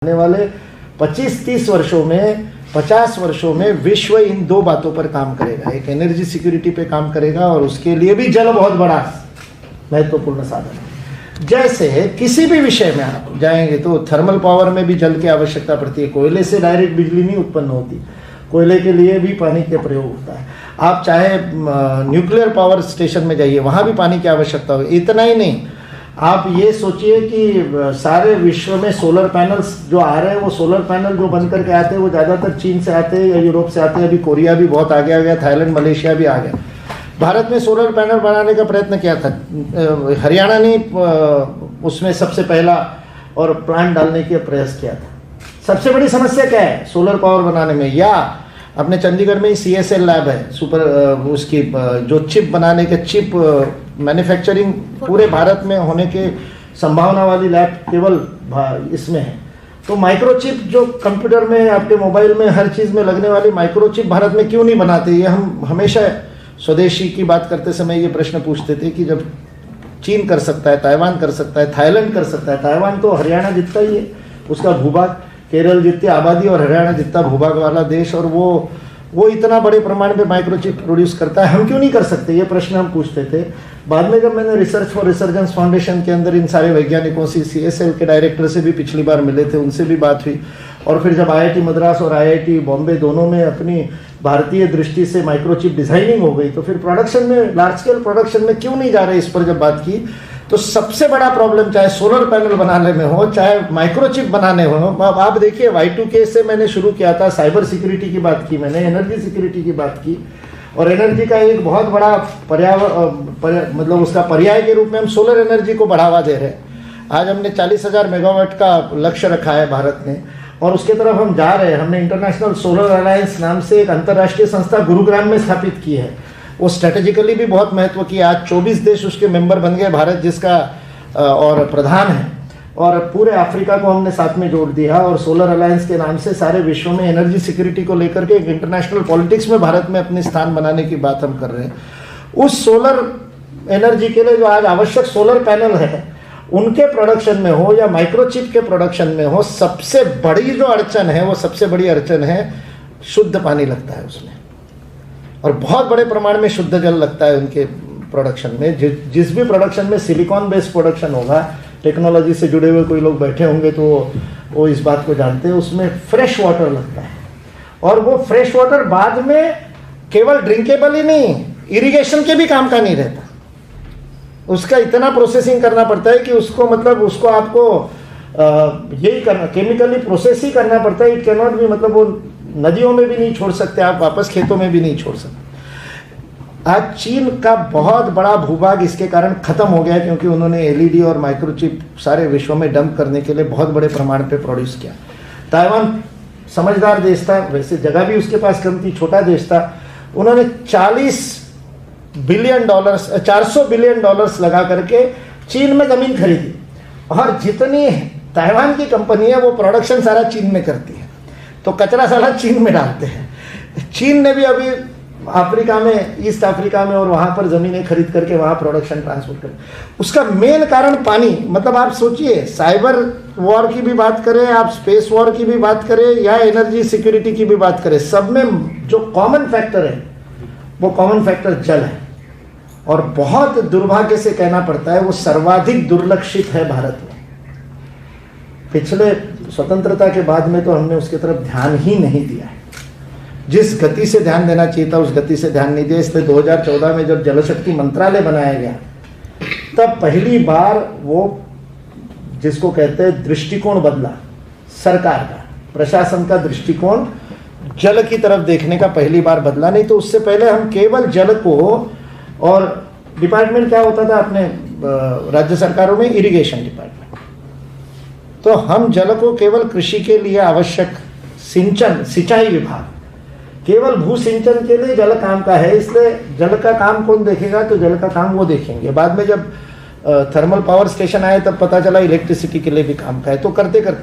आने वाले 25-30 वर्षों में 50 वर्षों में विश्व इन दो बातों पर काम करेगा। एक एनर्जी सिक्योरिटी पे काम करेगा और उसके लिए भी जल बहुत बड़ा महत्वपूर्ण साधन है। जैसे किसी भी विषय में आप जाएंगे तो थर्मल पावर में भी जल की आवश्यकता पड़ती है। कोयले से डायरेक्ट बिजली नहीं उत्पन्न होती, कोयले के लिए भी पानी का प्रयोग होता है। आप चाहे न्यूक्लियर पावर स्टेशन में जाइए, वहाँ भी पानी की आवश्यकता होगी। इतना ही नहीं, आप ये सोचिए कि सारे विश्व में सोलर पैनल्स जो आ रहे हैं, वो सोलर पैनल जो बन करके आते हैं वो ज़्यादातर चीन से आते हैं या यूरोप से आते हैं। अभी कोरिया भी बहुत आगे आ गया, थाईलैंड मलेशिया भी आ गया। भारत में सोलर पैनल बनाने का प्रयत्न किया था, हरियाणा ने उसमें सबसे पहला और प्लांट डालने का प्रयास किया था। सबसे बड़ी समस्या क्या है सोलर पावर बनाने में? या अपने चंडीगढ़ में ही CSL लैब है, सुपर उसकी जो चिप बनाने के चिप मैन्युफैक्चरिंग पूरे भारत में होने के संभावना वाली लैब केवल इसमें है। तो माइक्रोचिप जो कंप्यूटर में, आपके मोबाइल में, हर चीज़ में लगने वाली माइक्रोचिप भारत में क्यों नहीं बनाते? ये हम हमेशा स्वदेशी की बात करते समय ये प्रश्न पूछते थे कि जब चीन कर सकता है, ताइवान कर सकता है, थाईलैंड कर सकता है। ताइवान तो हरियाणा जितना ही है, उसका भूभाग केरल जितनी आबादी और हरियाणा जितना भूभाग वाला देश, और वो इतना बड़े प्रमाण में माइक्रोचिप प्रोड्यूस करता है। हम क्यों नहीं कर सकते? ये प्रश्न हम पूछते थे। बाद में जब मैंने रिसर्च फॉर रिसर्जेंस फाउंडेशन के अंदर इन सारे वैज्ञानिकों से, CSL के डायरेक्टर से भी पिछली बार मिले थे, उनसे भी बात हुई। और फिर जब IIT मद्रास और IIT बॉम्बे दोनों में अपनी भारतीय दृष्टि से माइक्रोचिप डिजाइनिंग हो गई, तो फिर प्रोडक्शन में, लार्ज स्केल प्रोडक्शन में क्यों नहीं जा रहे, इस पर जब बात की तो सबसे बड़ा प्रॉब्लम चाहे सोलर पैनल बनाने में हो, चाहे माइक्रोचिप बनाने हो। आप देखिए Y2K से मैंने शुरू किया था, साइबर सिक्योरिटी की बात की मैंने, एनर्जी सिक्योरिटी की बात की, और एनर्जी का एक बहुत बड़ा मतलब उसका पर्याय के रूप में हम सोलर एनर्जी को बढ़ावा दे रहे हैं। आज हमने 40,000 मेगावाट का लक्ष्य रखा है भारत ने, और उसके तरफ हम जा रहे हैं। हमने इंटरनेशनल सोलर अलायंस नाम से एक अंतर्राष्ट्रीय संस्था गुरुग्राम में स्थापित की है। वो स्ट्रेटेजिकली भी बहुत महत्व की। आज 24 देश उसके मेंबर बन गए, भारत जिसका और प्रधान है, और पूरे अफ्रीका को हमने साथ में जोड़ दिया। और सोलर अलायंस के नाम से सारे विश्व में एनर्जी सिक्योरिटी को लेकर के एक इंटरनेशनल पॉलिटिक्स में भारत में अपने स्थान बनाने की बात हम कर रहे हैं। उस सोलर एनर्जी के लिए जो आज आवश्यक सोलर पैनल है, उनके प्रोडक्शन में हो या माइक्रोचिप के प्रोडक्शन में हो, सबसे बड़ी जो अड़चन है, वो सबसे बड़ी अड़चन है शुद्ध पानी लगता है उसमें, और बहुत बड़े प्रमाण में शुद्ध जल लगता है उनके प्रोडक्शन में। जिस भी प्रोडक्शन में सिलिकॉन बेस्ड प्रोडक्शन होगा, टेक्नोलॉजी से जुड़े हुए कोई लोग बैठे होंगे तो वो इस बात को जानते हैं, उसमें फ्रेश वाटर लगता है। और वो फ्रेश वाटर बाद में केवल ड्रिंकेबल ही नहीं, इरिगेशन के भी काम का नहीं रहता। उसका इतना प्रोसेसिंग करना पड़ता है कि उसको मतलब उसको आपको यही करना, केमिकली प्रोसेस ही करना पड़ता है। इट कैन नॉट भी, मतलब वो नदियों में भी नहीं छोड़ सकते आप, वापस खेतों में भी नहीं छोड़ सकते। आज चीन का बहुत बड़ा भूभाग इसके कारण खत्म हो गया, क्योंकि उन्होंने LED और माइक्रोचिप सारे विश्व में डंप करने के लिए बहुत बड़े प्रमाण पे प्रोड्यूस किया। ताइवान समझदार देश था, वैसे जगह भी उसके पास कम थी, छोटा देश था। उन्होंने $400 बिलियन लगा करके चीन में जमीन खरीदी, और जितनी ताइवान की कंपनी है वो प्रोडक्शन सारा चीन में करती है, तो कचरा सारा चीन में डालते हैं। चीन ने भी अभी अफ्रीका में, ईस्ट अफ्रीका में, और वहाँ पर ज़मीनें खरीद करके वहाँ प्रोडक्शन ट्रांसफर कर। उसका मेन कारण पानी। मतलब आप सोचिए, साइबर वॉर की भी बात करें, आप स्पेस वॉर की भी बात करें, या एनर्जी सिक्योरिटी की भी बात करें, सब में जो कॉमन फैक्टर है वो कॉमन फैक्टर जल है। और बहुत दुर्भाग्य से कहना पड़ता है वो सर्वाधिक दुर्लक्षित है भारत में। पिछले स्वतंत्रता के बाद में तो हमने उसकी तरफ ध्यान ही नहीं दिया है। जिस गति से ध्यान देना चाहिए था उस गति से ध्यान नहीं दिया। इसलिए 2014 में जब जल शक्ति मंत्रालय बनाया गया, तब पहली बार वो जिसको कहते हैं दृष्टिकोण बदला, सरकार का, प्रशासन का दृष्टिकोण जल की तरफ देखने का पहली बार बदला। नहीं तो उससे पहले हम केवल जल को, और डिपार्टमेंट क्या होता था अपने राज्य सरकारों में, इरिगेशन डिपार्टमेंट, तो हम जल को केवल कृषि के लिए आवश्यक सिंचाई विभाग, केवल भू सिंचन के लिए जल काम का है। इसलिए जल का काम कौन देखेगा? तो जल का काम वो देखेंगे। बाद में जब थर्मल पावर स्टेशन आए तब पता चला इलेक्ट्रिसिटी के लिए भी काम का है। तो करते करते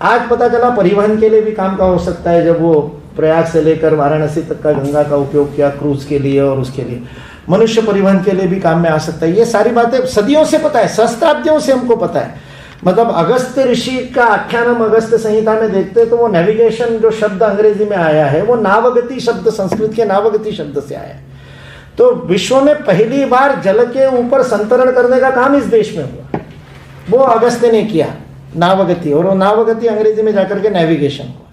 आज पता चला परिवहन के लिए भी काम का हो सकता है। जब वो प्रयाग से लेकर वाराणसी तक का गंगा का उपयोग किया क्रूज के लिए, और उसके लिए मनुष्य परिवहन के लिए भी काम में आ सकता है। ये सारी बातें सदियों से पता है, सहस्त्राब्दियों से हमको पता है। मतलब अगस्त ऋषि का आख्यान हम अगस्त संहिता में देखते तो वो नेविगेशन जो शब्द अंग्रेजी में आया है वो नावगति शब्द, संस्कृत के नावगति शब्द से आया है। तो विश्व में पहली बार जल के ऊपर संतरण करने का काम इस देश में हुआ, वो अगस्त्य ने किया, नावगति। और वो नावगति अंग्रेजी में जाकर के नेविगेशन हुआ।